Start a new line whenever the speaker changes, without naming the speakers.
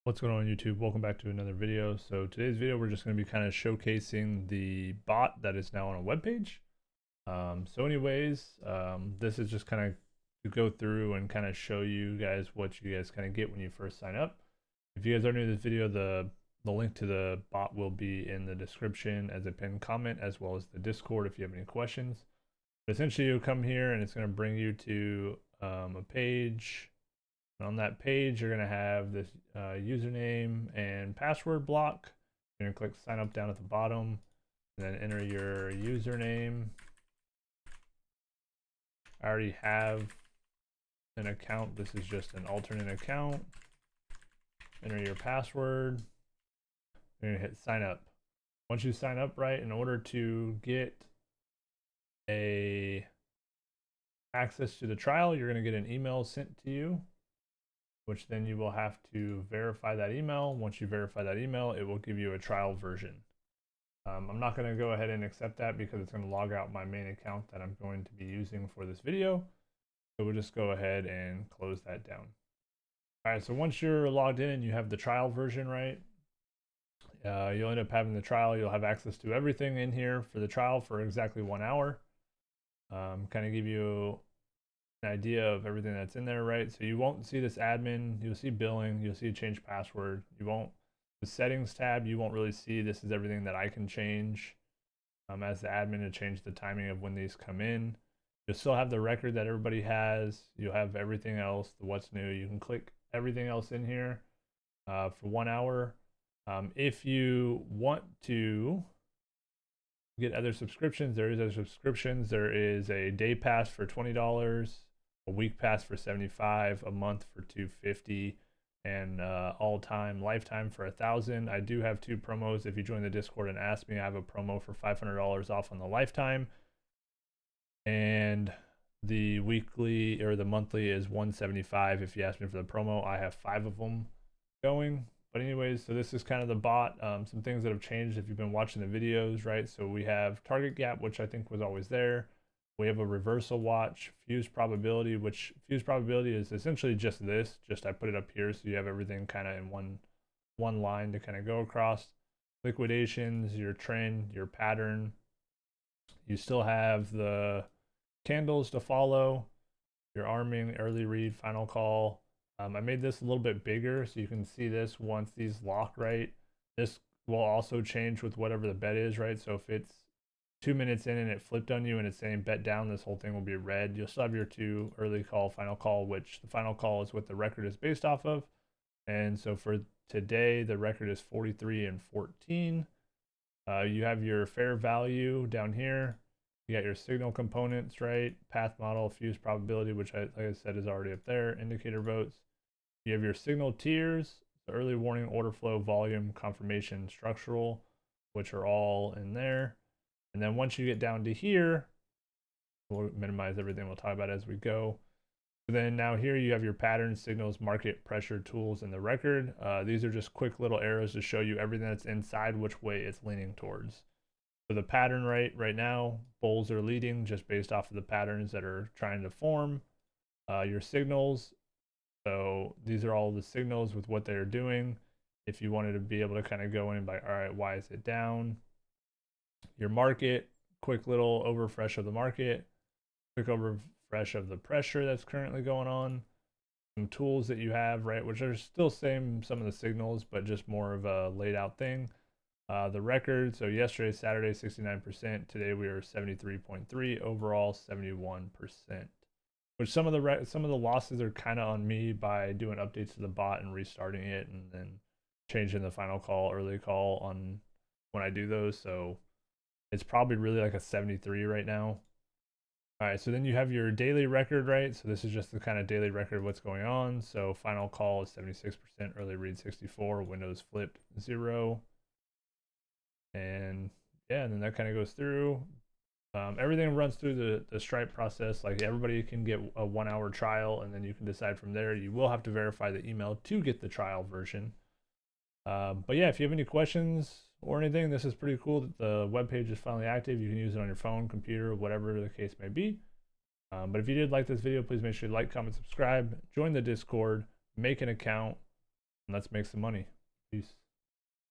What's going on YouTube? Welcome back to another video. So today's video, we're just going to be kind of showcasing the bot that is now on a web page. This is just kind of to go through and kind of show you guys what you guys kind of get when you first sign up. If you guys are new to this video, the link to the bot will be in the description as a pinned comment, as well as the Discord if you have any questions. But essentially, you'll come here and it's going to bring you to a page. And on that page, you're going to have this username and password block. You're going to click sign up down at the bottom and then enter your username. I already have an account. This is just an alternate account. Enter your password. You're going to hit sign up. Once you sign up, right, in order to get access to the trial, you're going to get an email sent to you, which then you will have to verify that email. Once you verify that email, it will give you a trial version. I'm not going to go ahead and accept that because it's going to log out my main account that I'm going to be using for this video. So we'll just go ahead and close that down. All right, so once you're logged in and you have the trial version, right, you'll end up having the trial. You'll have access to everything in here for the trial for exactly 1 hour. Kind of give you an idea of everything that's in there, right? So you won't see this admin, you'll see billing, you'll see change password. You won't, the settings tab, you won't really see. This is everything that I can change as the admin to change the timing of when these come in. You'll still have the record that everybody has. You'll have everything else, the what's new. You can click everything else in here for 1 hour. If you want to get other subscriptions, there is other subscriptions. There is a day pass for $20, a week pass for $75, a month for $250, and all-time lifetime for $1,000. I do have 2 promos. If you join the Discord and ask me, I have a promo for $500 off on the lifetime, and the weekly or the monthly is $175. If you ask me for the promo, I have 5 of them going. But anyways, so this is kind of the bot. Some things that have changed if you've been watching the videos, right? So we have target gap, which I think was always there. We have a reversal watch, fuse probability, which fuse probability is essentially just this. Just I put it up here so you have everything kind of in one line to kind of go across. Liquidations, your trend, your pattern. You still have the candles to follow, your arming, early read, final call. I made this a little bit bigger so you can see this once these lock, right? This will also change with whatever the bet is, right? So if it's 2 minutes in and it flipped on you and it's saying bet down, this whole thing will be red. You'll still have your 2 early call, final call, which the final call is what the record is based off of. And so for today, the record is 43 and 14. You have your fair value down here. You got your signal components, right? Path model, fuse probability, which like I said is already up there. Indicator votes. You have your signal tiers, the early warning, order flow, volume, confirmation, structural, which are all in there. And then once you get down to here, we'll minimize everything we'll talk about as we go. So then now here you have your patterns, signals, market, pressure, tools, and the record. These are just quick little arrows to show you everything that's inside, which way it's leaning towards. So the pattern right now, bulls are leading just based off of the patterns that are trying to form. Your signals, so these are all the signals with what they're doing. If you wanted to be able to kind of go in and be like, all right, why is it down? Your market, quick little overfresh of the market, quick overfresh of the pressure that's currently going on. Some tools that you have, right, which are still same some of the signals, but just more of a laid out thing. The record, so yesterday, Saturday, 69%. Today we are 73.3. Overall, 71%. Which some of the losses are kind of on me by doing updates to the bot and restarting it, and then changing the final call, early call on when I do those. So it's probably really like a 73 right now. All right, so then you have your daily record, right? So this is just the kind of daily record of what's going on. So final call is 76%, early read 64, windows flipped 0. And yeah, and then that kind of goes through. Everything runs through the Stripe process. Like everybody can get a 1 hour trial, and then you can decide from there. You will have to verify the email to get the trial version. But yeah, if you have any questions or anything, this is pretty cool that the web page is finally active. You can use it on your phone, computer, whatever the case may be. But if you did like this video, please make sure you like, comment, subscribe, join the Discord, make an account, and let's make some money. Peace.